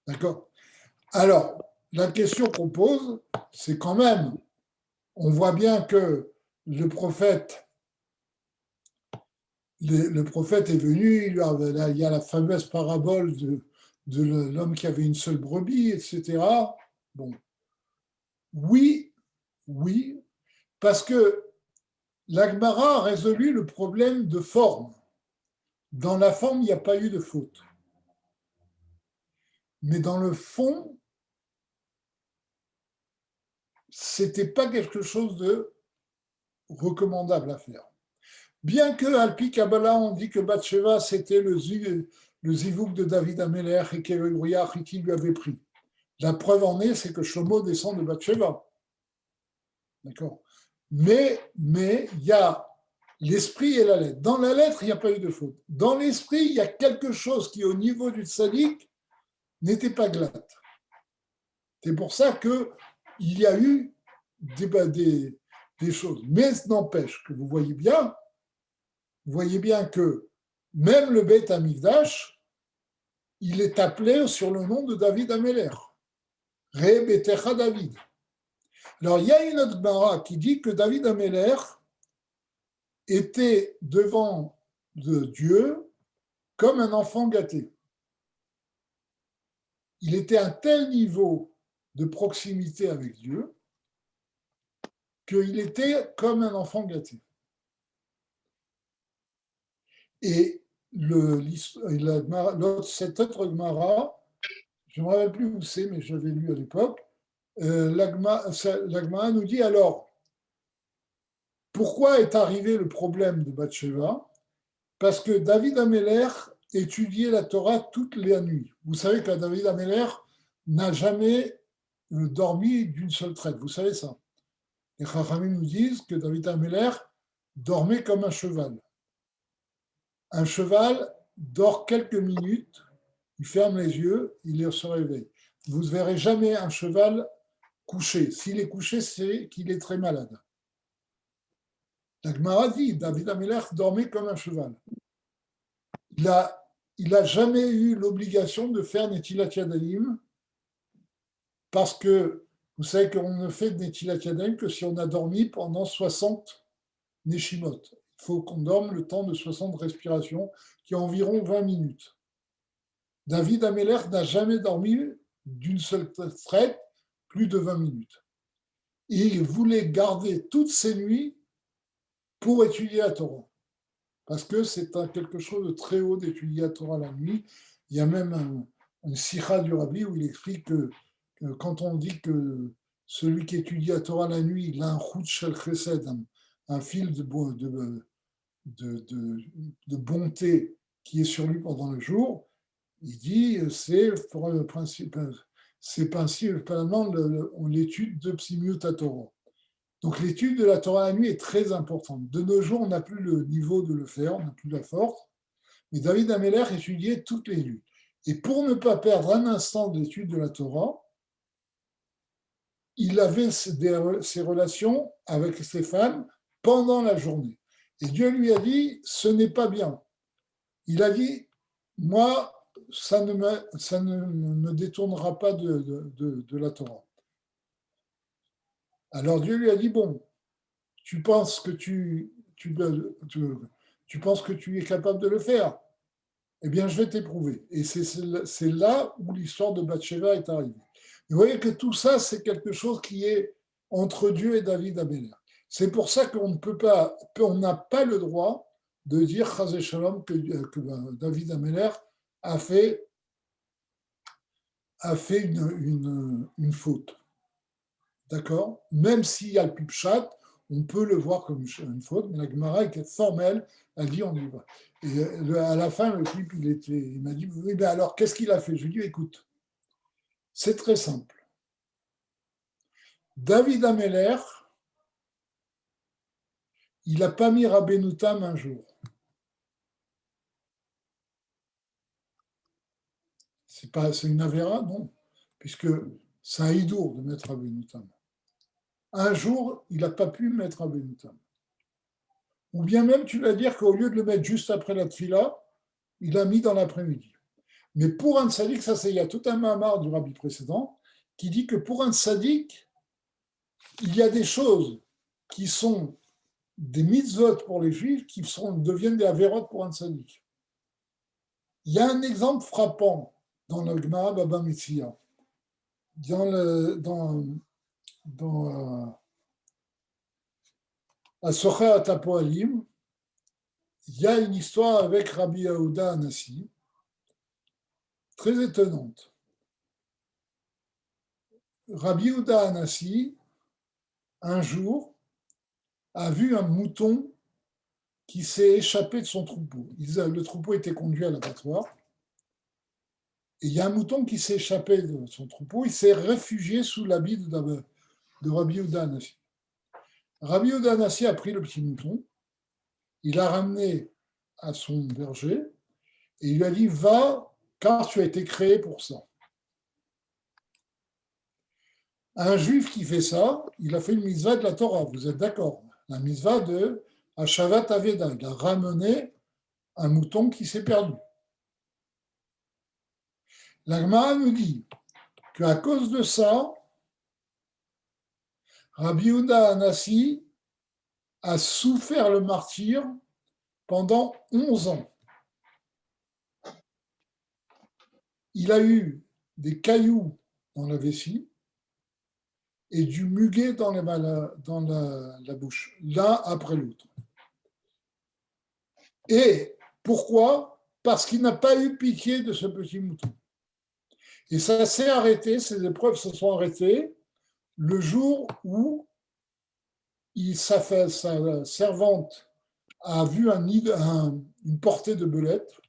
D'accord ? Alors, la question qu'on pose, c'est quand même, on voit bien que le prophète est venu, il y a la fameuse parabole de l'homme qui avait une seule brebis, etc. Bon, oui, parce que la Gemara a résolu le problème de forme. Dans la forme, il n'y a pas eu de faute. Mais dans le fond, c'était pas quelque chose de recommandable à faire. Bien que, Alpi Kabbalah, on dit que Bathsheba, c'était le zivouk de David Améler et que Uriah Hiti lui avait pris. La preuve en est, c'est que Shlomo descend de Bathsheba. D'accord ? Mais il y a l'esprit et la lettre. Dans la lettre, il n'y a pas eu de faute. Dans l'esprit, il y a quelque chose qui, au niveau du tzaddik, n'était pas glatte. C'est pour ça qu'il y a eu des choses. Mais ce n'empêche que vous voyez bien que même le Beth Amikdash, il est appelé sur le nom de David Améler. Re Betecha David. Alors, il y a une autre Gemara qui dit que David Améler était devant de Dieu comme un enfant gâté. Il était à un tel niveau de proximité avec Dieu qu'il était comme un enfant gâté. Et cette autre Gemara, je ne me rappelle plus où c'est, mais je l'avais lu à l'époque, la Gemara nous dit alors, pourquoi est arrivé le problème de Bathsheba ? Parce que David Améler étudiait la Torah toute la nuit. Vous savez que David Améler n'a jamais dormi d'une seule traite, vous savez ça. Les Chachamim nous disent que David Améler dormait comme un cheval. Un cheval dort quelques minutes, il ferme les yeux, il se réveille. Vous ne verrez jamais un cheval couché. S'il est couché, c'est qu'il est très malade. La Gemara dit, David Améler dormait comme un cheval. Il a jamais eu l'obligation de faire Netilat Yadayim parce que vous savez qu'on ne fait de Netilat Yadayim que si on a dormi pendant 60 Neshimot. Il faut qu'on dorme le temps de 60 respirations, qui est environ 20 minutes. David Améler n'a jamais dormi d'une seule traite plus de 20 minutes. Et il voulait garder toutes ses nuits pour étudier la Torah. Parce que c'est quelque chose de très haut d'étudier la Torah la nuit. Il y a même un sikha du Rabbi où il explique que quand on dit que celui qui étudie la Torah la nuit, il a un chut shel chesed, un fil de bonté qui est sur lui pendant le jour, il dit c'est principalement l'étude de Psimiut Torah. Donc l'étude de la Torah la nuit est très importante. De nos jours, on n'a plus le niveau de le faire, on n'a plus la force. Mais David Améler étudiait toutes les nuits. Et pour ne pas perdre un instant de l'étude de la Torah, il avait ses relations avec ses femmes pendant la journée. Et Dieu lui a dit, ce n'est pas bien. Il a dit, moi, ça ne me détournera pas de la Torah. Alors Dieu lui a dit, bon, tu penses que tu penses que tu es capable de le faire? Eh bien, je vais t'éprouver. Et c'est là où l'histoire de Bathsheba est arrivée. Vous voyez que tout ça, c'est quelque chose qui est entre Dieu et David Améler. C'est pour ça qu'on ne peut pas, on n'a pas le droit de dire Chazé Shalom que David Améler a fait une faute. D'accord? Même s'il y a le pipchat, on peut le voir comme une faute, mais la Gemara est formelle, elle dit on y va. Et à la fin, le type, il m'a dit, oui, ben alors, qu'est-ce qu'il a fait? Je lui ai dit, écoute, c'est très simple. David Améler, il n'a pas mis Rabbeinu Tam un jour. C'est une avéra, non, puisque c'est un hidour de mettre Rabbeinu Tam. Un jour, il n'a pas pu mettre Rabbeinu Tam. Ou bien même, tu vas dire qu'au lieu de le mettre juste après la tfila, il l'a mis dans l'après-midi. Mais pour un tzaddik, il y a tout un mamar du rabbi précédent qui dit que pour un tzaddik, il y a des choses qui sont des mitzvot pour les juifs qui deviennent des avérotes pour un tzaddik. Il y a un exemple frappant dans le Gemara Baba Metzia. Dans à Socher Atapoalim, il y a une histoire avec Rabbi Yehuda Anassi, très étonnante. Rabbi Yehuda Anassi, un jour, a vu un mouton qui s'est échappé de son troupeau. Le troupeau était conduit à l'abattoir. Et il y a un mouton qui s'est échappé de son troupeau. Il s'est réfugié sous l'habit de Rabbi Yehuda Anassi. Rabbi Yehuda Anassi a pris le petit mouton, il l'a ramené à son berger et il lui a dit « Va, car tu as été créé pour ça ». Un juif qui fait ça, il a fait une mitzvah de la Torah, vous êtes d'accord? La mitzvah de Hashavat Aveda, il a ramené un mouton qui s'est perdu. La Gemara nous dit qu'à cause de ça, Rabbi Yehuda Anassi a souffert le martyre pendant 11 ans. Il a eu des cailloux dans la vessie et du muguet dans la bouche, l'un après l'autre. Et pourquoi? Parce qu'il n'a pas eu pitié de ce petit mouton. Et ça s'est arrêté, ces épreuves se sont arrêtées le jour où sa servante a vu une portée de belettes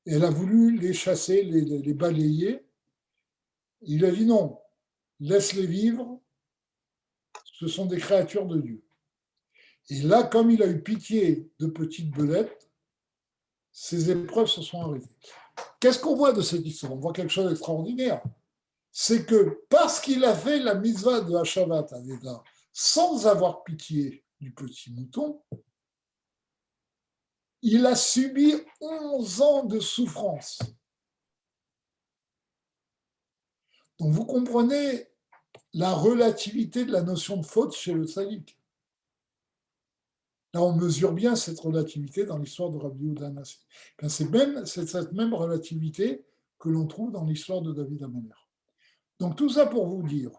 et elle a voulu les chasser, les balayer. Il a dit non, laisse-les vivre, ce sont des créatures de Dieu. Et là, comme il a eu pitié de petites belettes, ces épreuves se sont arrêtées. Qu'est-ce qu'on voit de cette histoire? On voit quelque chose d'extraordinaire. C'est que parce qu'il a fait la mitzvah de Hashavat Aveda sans avoir pitié du petit mouton, il a subi 11 ans de souffrance. Donc vous comprenez la relativité de la notion de faute chez le tzaddik. Là, on mesure bien cette relativité dans l'histoire de Rabbi Yehuda Hanassi. C'est cette même relativité que l'on trouve dans l'histoire de David Ameller. Donc tout ça pour vous dire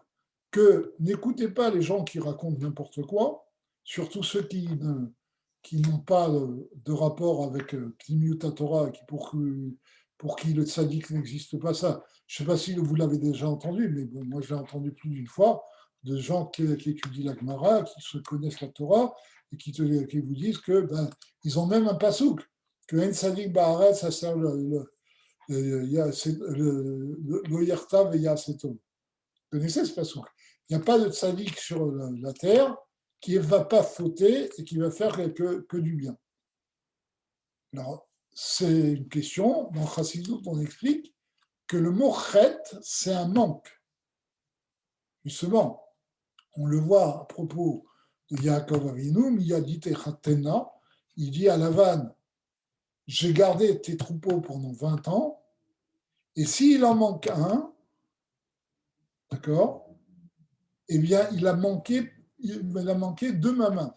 que n'écoutez pas les gens qui racontent n'importe quoi, surtout ceux qui n'ont pas de rapport avec Pnimiut Torah, pour qui le tzaddik n'existe pas ça. Je ne sais pas si vous l'avez déjà entendu, mais bon, moi je l'ai entendu plus d'une fois, de gens qui étudient la Gemara, qui se connaissent la Torah, et qui vous disent que ils ont même un pasouk, que En Tzadik Ba'aretz, ça sert le Yerta Veya Setom. Vous connaissez ce pasouk? Il n'y a pas de tzaddik sur la terre qui ne va pas fauter et qui va faire que du bien. Alors, c'est une question. Dans Chassidut, on explique que le mot chet, c'est un manque. Justement, on le voit à propos de Yaakov Avinu, Miyadit Echatena, il dit à Lavan, j'ai gardé tes troupeaux pendant 20 ans, et s'il en manque un, d'accord, eh bien, il a manqué de ma main.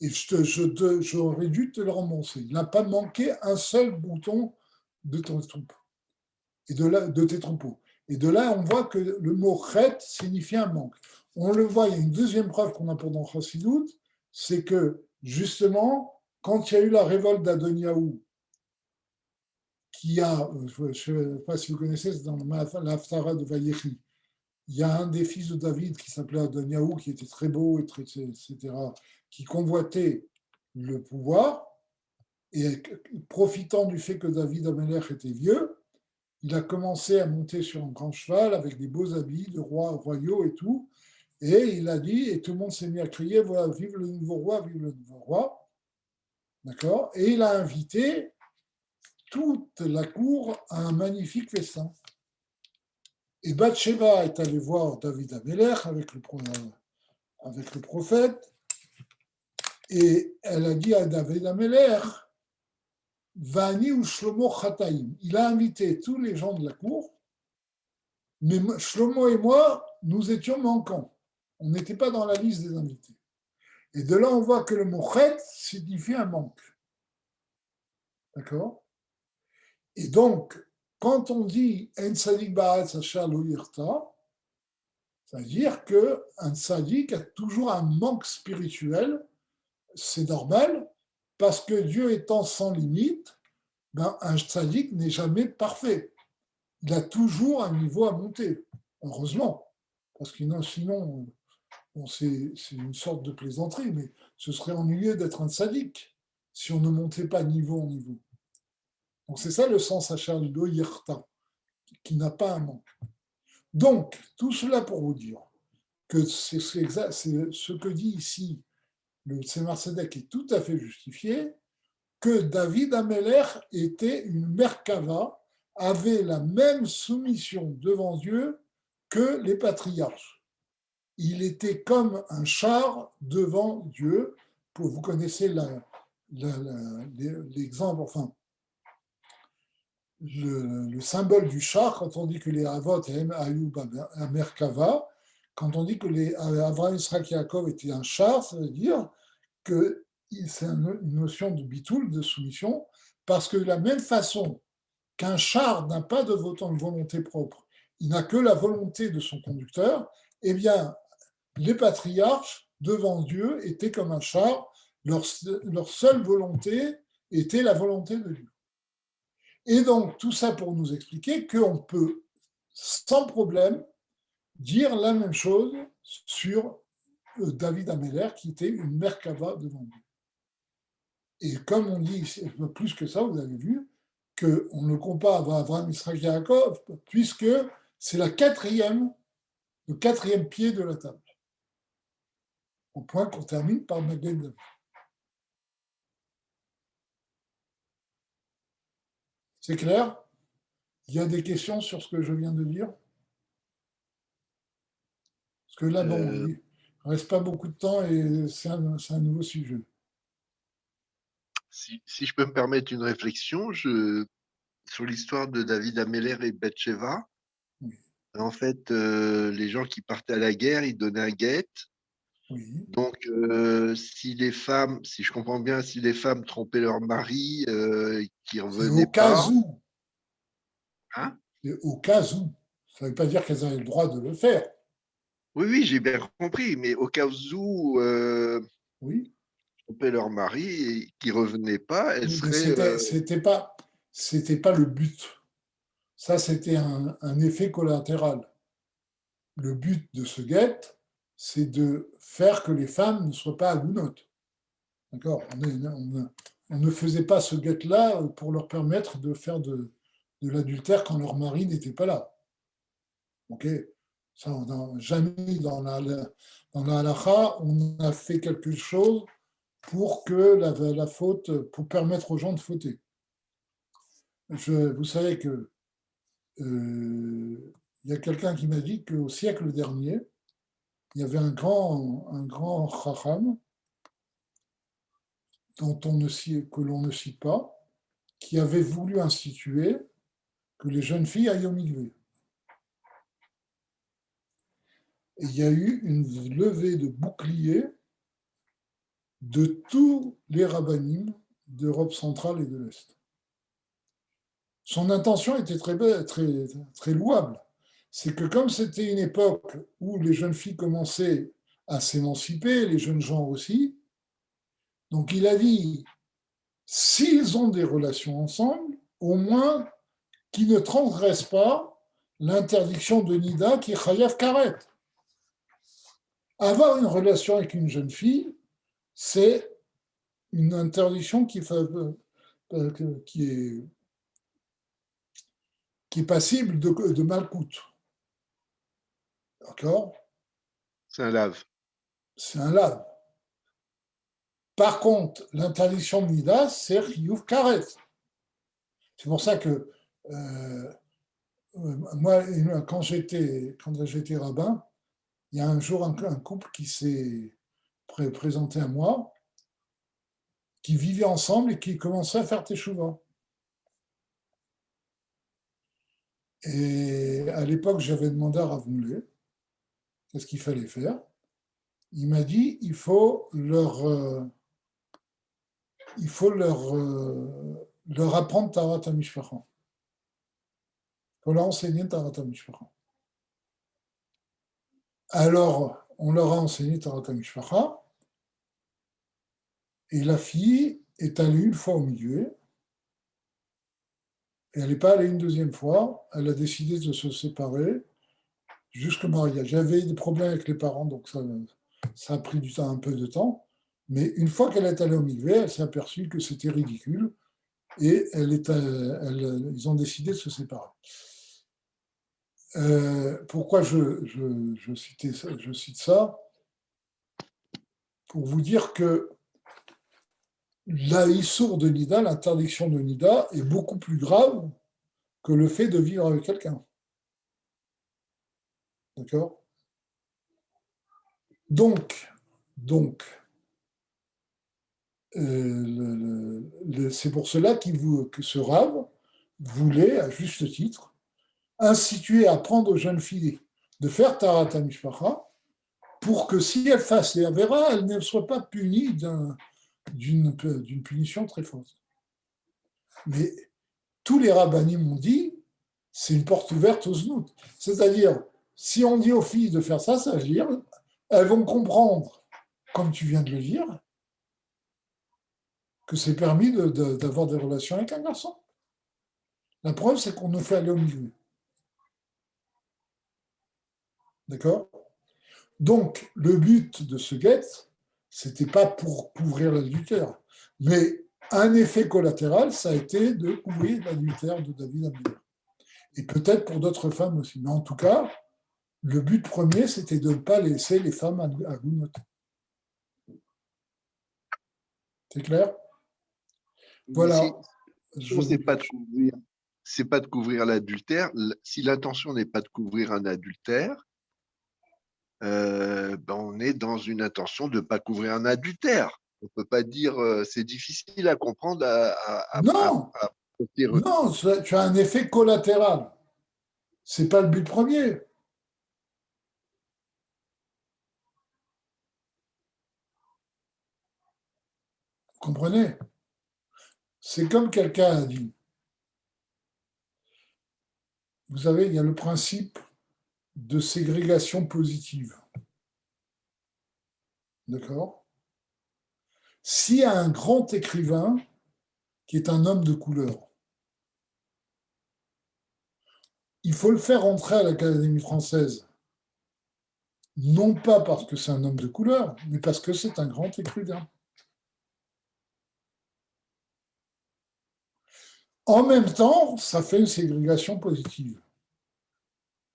Et j'aurais dû te le rembourser. Il n'a pas manqué un seul bouton de ton troupeau, de tes troupeaux. Et de là, on voit que le mot chet signifie un manque. On le voit, il y a une deuxième preuve qu'on a pendant Chassidut, c'est que justement, quand il y a eu la révolte d'Adoniaou, qui a, je ne sais pas si vous connaissez, c'est dans l'Haftara de Vayechi, il y a un des fils de David qui s'appelait Adoniaou, qui était très beau, etc., qui convoitait le pouvoir, et profitant du fait que David Amelech était vieux, il a commencé à monter sur un grand cheval avec des beaux habits de royaux et tout, et il a dit, et tout le monde s'est mis à crier, voilà, vive le nouveau roi, vive le nouveau roi, d'accord? Et il a invité toute la cour à un magnifique festin. Et Bathsheba est allée voir David Amelech avec le prophète, et elle a dit à David Amelech, Vani ou Shlomo Chataim. Il a invité tous les gens de la cour, mais Shlomo et moi, nous étions manquants. On n'était pas dans la liste des invités. Et de là, on voit que le mot chet signifie un manque. D'accord? Et donc, quand on dit En Tzadik Ba'aretz Asher Lo Yirta, ça veut dire qu'un tzaddik a toujours un manque spirituel, c'est normal, parce que Dieu étant sans limite, un tzaddik n'est jamais parfait. Il a toujours un niveau à monter, heureusement, parce que sinon, c'est une sorte de plaisanterie, mais ce serait ennuyeux d'être un tzaddik si on ne montait pas niveau en niveau. Donc c'est ça le sens Achar Lo Yirta, qui n'a pas un manque. Donc, tout cela pour vous dire que c'est ce que dit ici le Tzemar Tzedek est tout à fait justifié, que David Amelech était une Merkava, avait la même soumission devant Dieu que les patriarches. Il était comme un char devant Dieu. Vous connaissez l'exemple, enfin, le symbole du char, quand on dit que les Avot et Ayoub à Merkava, quand on dit que les Avraham, Yitzhak, Yaakov étaient un char, ça veut dire que c'est une notion de bitoul, de soumission, parce que de la même façon qu'un char n'a pas de volonté propre, il n'a que la volonté de son conducteur, eh bien, les patriarches, devant Dieu, étaient comme un char, leur seule volonté était la volonté de Dieu. Et donc, tout ça pour nous expliquer qu'on peut, sans problème, dire la même chose sur David Ameller, qui était une Merkava devant Dieu. Et comme on dit, plus que ça, vous avez vu, qu'on le compare à Avraham, Yitzhak, Yaakov, puisque c'est le quatrième pied de la table. Au point qu'on termine par Magen David. C'est clair? Il y a des questions sur ce que je viens de dire? Parce que là, bon, Il ne reste pas beaucoup de temps et c'est un nouveau sujet. Si je peux me permettre une réflexion, sur l'histoire de David Ameller et Bathsheba, Oui, en fait, les gens qui partaient à la guerre, ils donnaient un guet. oui. Donc, si les femmes, si je comprends bien, si les femmes trompaient leur mari, qui C'est au revenaient cas pas, où. hein? C'est au cas où. Ça ne veut pas dire qu'elles avaient le droit de le faire. Oui, oui, j'ai bien compris, mais au cas où Oui. trompaient leur mari et qui revenaient pas, elles Oui, mais seraient. c'était pas le but. Ça, c'était un effet collatéral. Le but de ce guet, c'est de faire que les femmes ne soient pas agounottes. D'accord, on ne faisait pas ce guet-là pour leur permettre de faire de l'adultère quand leur mari n'était pas là. Ok, ça, jamais dans la halakha, on a fait quelque chose pour que la faute, pour permettre aux gens de fauter. Vous savez que il y a quelqu'un qui m'a dit qu'au siècle dernier, il y avait un grand chacham que l'on ne cite pas, qui avait voulu instituer que les jeunes filles aillent au mikvé. Et il y a eu une levée de boucliers de tous les rabbinim d'Europe centrale et de l'Est. Son intention était très louable. C'est que comme c'était une époque où les jeunes filles commençaient à s'émanciper, les jeunes gens aussi, donc il a dit, s'ils ont des relations ensemble, au moins qu'ils ne transgressent pas l'interdiction de Nida qui est Chayav Karet. Avoir une relation avec une jeune fille, c'est une interdiction qui est, qui est passible de malcoute. D'accord? C'est un lave. C'est un lave. Par contre, l'interdiction de Nida, c'est Chiyuv Karet. C'est pour ça que moi, quand j'étais rabbin, il y a un jour un couple qui s'est présenté à moi, qui vivaient ensemble et qui commençaient à faire teshuva. Et à l'époque, j'avais demandé à Rav Moulay qu'est-ce qu'il fallait faire. Il m'a dit il faut leur apprendre Tarat HaMishpacha. Il faut leur enseigner Tarat HaMishpacha. Alors, on leur a enseigné Tarat HaMishpacha et la fille est allée une fois au milieu et elle n'est pas allée une deuxième fois. Elle a décidé de se séparer jusqu'au mariage. J'avais des problèmes avec les parents, donc ça a pris un peu de temps. Mais une fois qu'elle est allée au mikvé, elle s'est aperçue que c'était ridicule et ils ont décidé de se séparer. Pourquoi je cite ça? Pour vous dire que l'issour de Nida, l'interdiction de Nida, est beaucoup plus grave que le fait de vivre avec quelqu'un. D'accord? Donc, c'est pour cela que ce rave voulait, à juste titre, instituer, apprendre aux jeunes filles de faire Tarat HaMishpacha pour que si elles fassent les Avera, elles ne soient pas punies d'une punition très forte. Mais tous les rabbinim m'ont dit, c'est une porte ouverte aux znout. C'est-à-dire, si on dit aux filles de faire ça, ça veut dire, elles vont comprendre, comme tu viens de le dire, que c'est permis d'avoir des relations avec un garçon. La preuve, c'est qu'on nous fait aller au milieu. D'accord? Donc, le but de ce guet, c'était pas pour couvrir l'adultère, mais un effet collatéral, ça a été de couvrir l'adultère de David Ameller. Et peut-être pour d'autres femmes aussi. Mais en tout cas, le but premier, c'était de ne pas laisser les femmes à Gounod. C'est clair? Voilà. C'est pas de couvrir, c'est pas de couvrir l'adultère. Si l'intention n'est pas de couvrir un adultère, on est dans une intention de ne pas couvrir un adultère. On ne peut pas dire, c'est difficile à comprendre Non, posteriori. non, tu as un effet collatéral. Ce n'est pas le but premier. Vous comprenez? C'est comme quelqu'un a dit. Vous savez, il y a le principe de ségrégation positive. D'accord? S'il y a un grand écrivain qui est un homme de couleur, il faut le faire entrer à l'Académie française. Non pas parce que c'est un homme de couleur, mais parce que c'est un grand écrivain. En même temps, ça fait une ségrégation positive.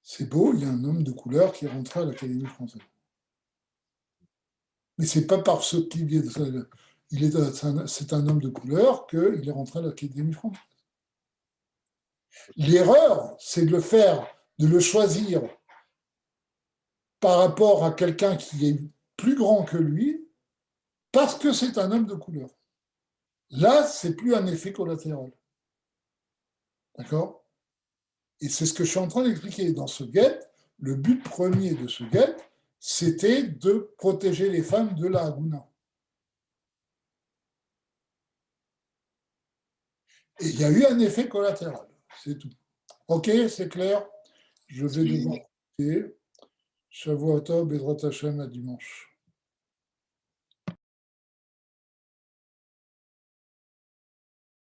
C'est beau, il y a un homme de couleur qui est rentré à l'Académie française. Mais ce n'est pas parce qu'il c'est un homme de couleur qu'il est rentré à l'Académie française. L'erreur, c'est de le faire, de le choisir par rapport à quelqu'un qui est plus grand que lui, parce que c'est un homme de couleur. Là, c'est plus un effet collatéral. D'accord? Et c'est ce que je suis en train d'expliquer. Dans ce guet, le but premier de ce guet, c'était de protéger les femmes de la Haguna. Et il y a eu un effet collatéral, c'est tout. Ok, c'est clair. Je vais devoir quitter. Shavuot Tov, Bezrat Hashem, à dimanche.